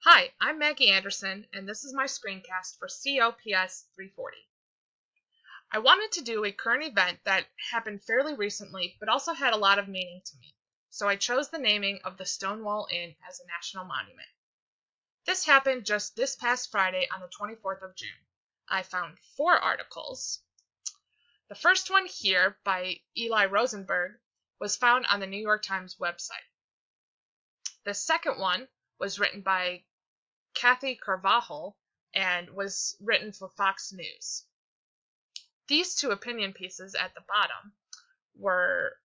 Hi, I'm Maggie Anderson, and this is my screencast for COPS 340. I wanted to do a current event that happened fairly recently, but also had a lot of meaning to me, so I chose the naming of the Stonewall Inn as a national monument. This happened just this past Friday on the 24th of June. I found 4 articles. The first one here, by Eli Rosenberg, was found on the New York Times website. The second one was written by Kathy Carvajal and was written for Fox News. These 2 opinion pieces at the bottom were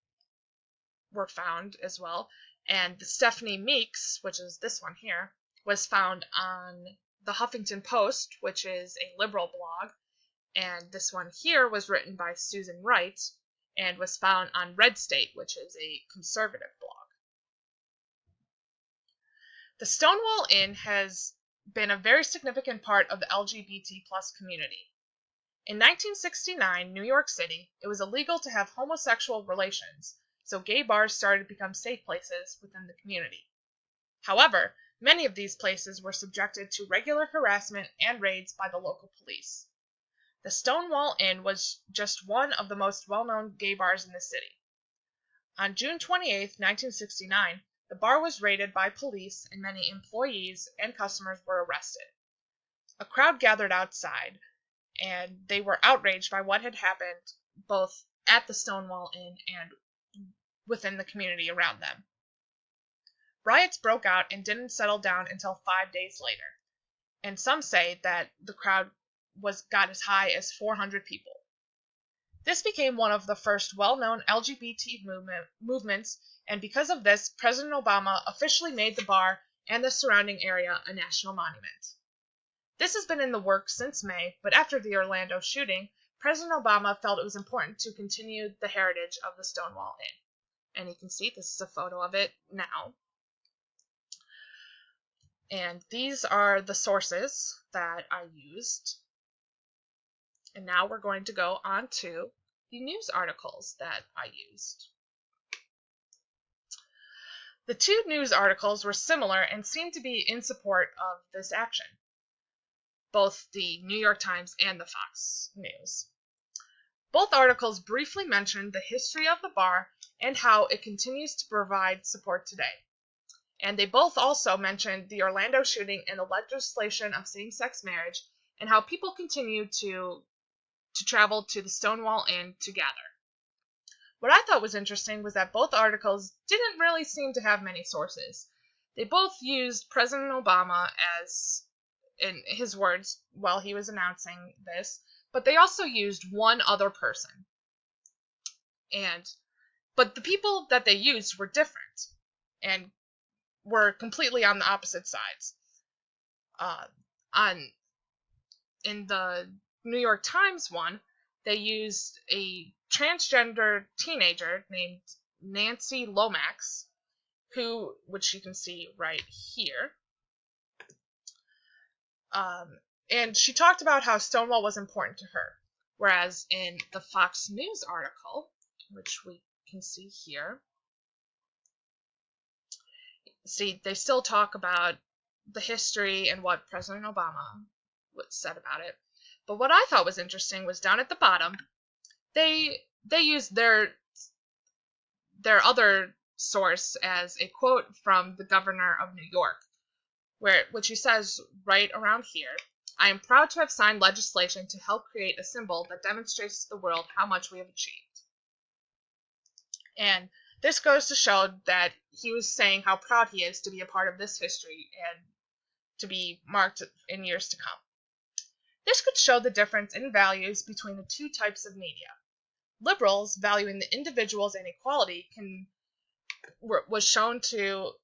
found as well, and Stephanie Meeks, which is this one here, was found on the Huffington Post, which is a liberal blog, and this one here was written by Susan Wright and was found on Red State, which is a conservative blog. The Stonewall Inn has been a very significant part of the LGBT+ community. In 1969, New York City, it was illegal to have homosexual relations, so gay bars started to become safe places within the community. However, many of these places were subjected to regular harassment and raids by the local police. The Stonewall Inn was just one of the most well-known gay bars in the city. On June 28, 1969, the bar was raided by police and many employees and customers were arrested. A crowd gathered outside, and they were outraged by what had happened both at the Stonewall Inn and within the community around them. Riots broke out and didn't settle down until 5 days later, and some say that the crowd got as high as 400 people. This became one of the first well-known LGBT movements, and because of this, President Obama officially made the bar and the surrounding area a national monument. This has been in the works since May, but after the Orlando shooting, President Obama felt it was important to continue the heritage of the Stonewall Inn. And you can see this is a photo of it now. And these are the sources that I used. And now we're going to go on to the news articles that I used. The 2 news articles were similar and seemed to be in support of this action, both the New York Times and the Fox News. Both articles briefly mentioned the history of the bar and how it continues to provide support today. And they both also mentioned the Orlando shooting and the legislation of same-sex marriage and how people continue to travel to the Stonewall Inn to gather. What I thought was interesting was that both articles didn't really seem to have many sources. They both used President Obama as, in his words, while he was announcing this, but they also used one other person. But the people that they used were different and were completely on the opposite sides. In the New York Times one, they used a transgender teenager named Nancy Lomax, which you can see right here. And she talked about how Stonewall was important to her. Whereas in the Fox News article, which we can see here, they still talk about the history and what President Obama said about it. But what I thought was interesting was down at the bottom, they used their other source as a quote from the governor of New York, which he says right around here, "I am proud to have signed legislation to help create a symbol that demonstrates to the world how much we have achieved." And this goes to show that he was saying how proud he is to be a part of this history and to be marked in years to come. This could show the difference in values between the 2 types of media. Liberals, valuing the individuals and equality, was shown to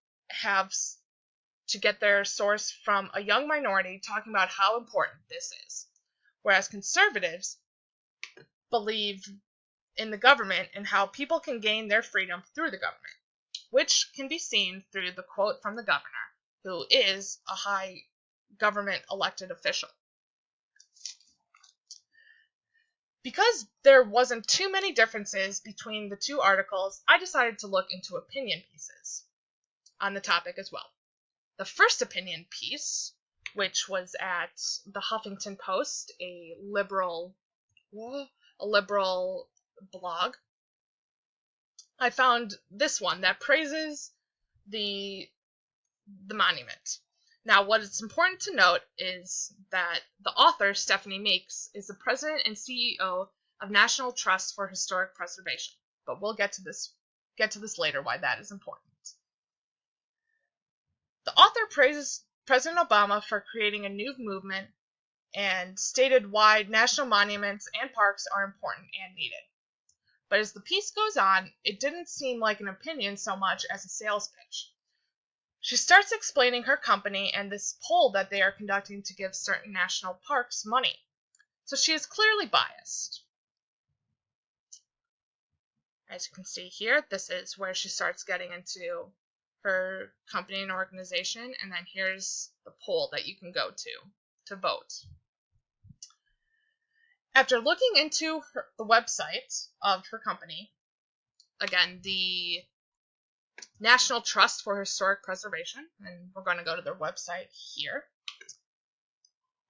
get their source from a young minority talking about how important this is, whereas conservatives believe in the government and how people can gain their freedom through the government, which can be seen through the quote from the governor, who is a high government elected official. Because there wasn't too many differences between the 2 articles, I decided to look into opinion pieces on the topic as well. The first opinion piece, which was at the Huffington Post, a liberal blog, I found this one that praises the monument. Now, what is important to note is that the author, Stephanie Meeks, is the president and CEO of National Trust for Historic Preservation. But we'll get to this later, why that is important. The author praises President Obama for creating a new movement and stated why national monuments and parks are important and needed. But as the piece goes on, it didn't seem like an opinion so much as a sales pitch. She starts explaining her company and this poll that they are conducting to give certain national parks money. So she is clearly biased. As you can see here, this is where she starts getting into her company and organization, and then here's the poll that you can go to vote. After looking into the website of her company, again, the National Trust for Historic Preservation, and we're going to go to their website here,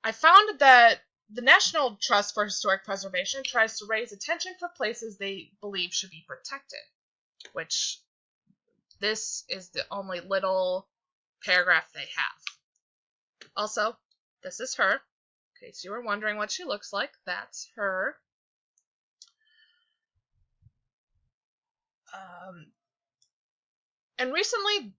I found that the National Trust for Historic Preservation tries to raise attention for places they believe should be protected, which this is the only little paragraph they have. Also, this is her. In case you were wondering what she looks like, that's her. And recently,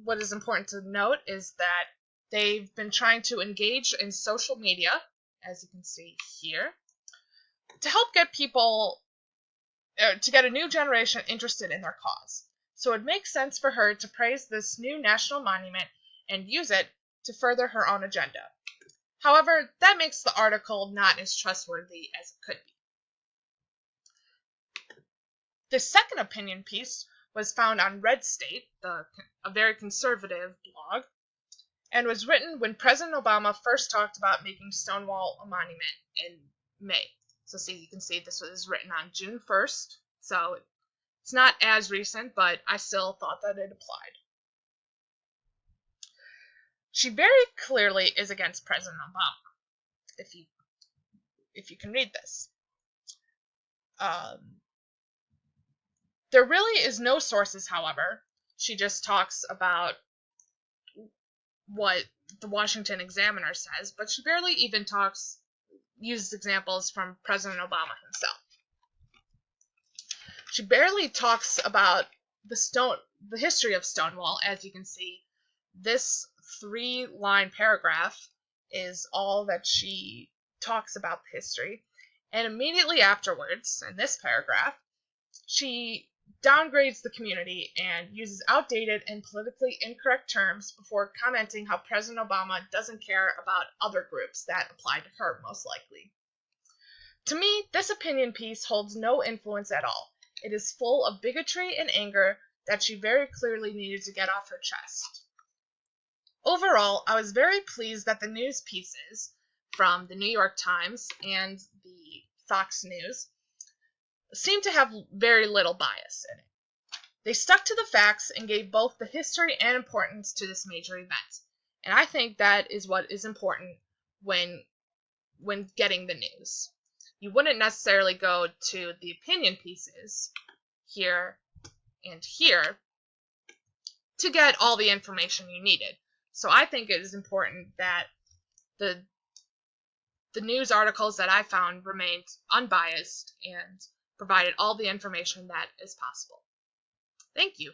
what is important to note is that they've been trying to engage in social media, as you can see here, to help get people, to get a new generation interested in their cause. So it makes sense for her to praise this new national monument and use it to further her own agenda. However, that makes the article not as trustworthy as it could be. The second opinion piece was found on Red State, a very conservative blog, and was written when President Obama first talked about making Stonewall a monument in May. So see, you can see this was written on June 1st, so it's not as recent, but I still thought that it applied. She very clearly is against President Obama, if you can read this. There really is no sources, however. She just talks about what the Washington Examiner says, but she barely even uses examples from President Obama himself. She barely talks about the history of Stonewall. As you can see, this 3-line paragraph is all that she talks about the history. And immediately afterwards, in this paragraph, she downgrades the community and uses outdated and politically incorrect terms before commenting how President Obama doesn't care about other groups that apply to her, most likely. To me, this opinion piece holds no influence at all. It is full of bigotry and anger that she very clearly needed to get off her chest. Overall, I was very pleased that the news pieces from the New York Times and the Fox News seemed to have very little bias in it. They stuck to the facts and gave both the history and importance to this major event. And I think that is what is important when getting the news. You wouldn't necessarily go to the opinion pieces here and here to get all the information you needed. So I think it is important that the news articles that I found remained unbiased and provided all the information that is possible. Thank you.